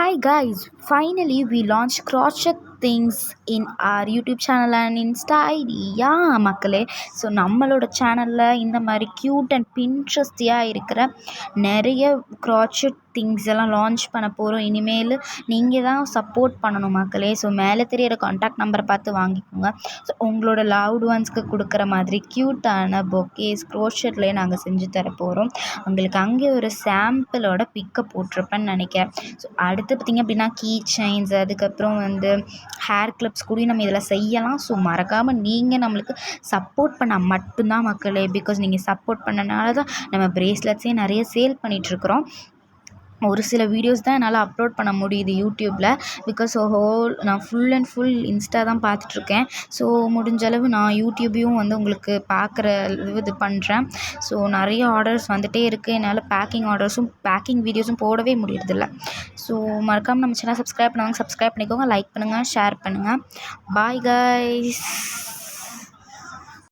Hi guys, finally we launched crochet things in our YouTube channel and Insta ID. Yeah மக்களே, so நம்மளோட சேனலில் இந்த மாதிரி cute and பின்ட்ரெஸ்டியாக இருக்கிற நிறைய crochet திங்ஸ் எல்லாம் லான்ச் பண்ண போகிறோம். இனிமேல் நீங்கள் தான் சப்போர்ட் பண்ணணும் மக்களே. ஸோ மேலே தெரியிற காண்டாக்ட் நம்பரை பார்த்து வாங்கிக்கோங்க. ஸோ உங்களோட லவ்டு ஒன்ஸ்க்கு கொடுக்குற மாதிரி க்யூட்டான பொக்கேஸ் க்ரோஷெட்லேயே நாங்கள் செஞ்சு தர போகிறோம். உங்களுக்கு அங்கே ஒரு சாம்பிளோட பிக்கை போட்டிருப்பேன்னு நினைக்கிறேன். ஸோ அடுத்து பார்த்திங்க அப்படின்னா கீ செயின்ஸ், அதுக்கப்புறம் ஹேர் கிளிப்ஸ் கூட நம்ம இதில் செய்யலாம். ஸோ மறக்காமல் நீங்கள் நம்மளுக்கு சப்போர்ட் பண்ணால் மட்டும்தான் மக்களே, பிகாஸ் நீங்கள் சப்போர்ட் பண்ணனால தான் நம்ம ப்ரேஸ்லெட்ஸே நிறைய சேல் பண்ணிகிட்ருக்குறோம். ஒரு சில வீடியோஸ் தான் என்னால் அப்லோட் பண்ண முடியுது யூடியூப்பில், பிகாஸ் நான் ஃபுல் அண்ட் ஃபுல் இன்ஸ்டா தான் பார்த்துட்ருக்கேன். ஸோ முடிஞ்ச அளவு நான் யூடியூப்பையும் உங்களுக்கு பார்க்குற இது பண்ணுறேன். ஸோ நிறைய ஆர்டர்ஸ் வந்துகிட்டே இருக்குது. என்னால் பேக்கிங் வீடியோஸும் போடவே முடியறதில்ல. ஸோ மறக்காமல் நம்ம சேனல் சப்ஸ்கிரைப் பண்ணுவாங்க, சப்ஸ்கிரைப் பண்ணிக்கோங்க, லைக் பண்ணுங்கள், ஷேர் பண்ணுங்கள். Bye guys.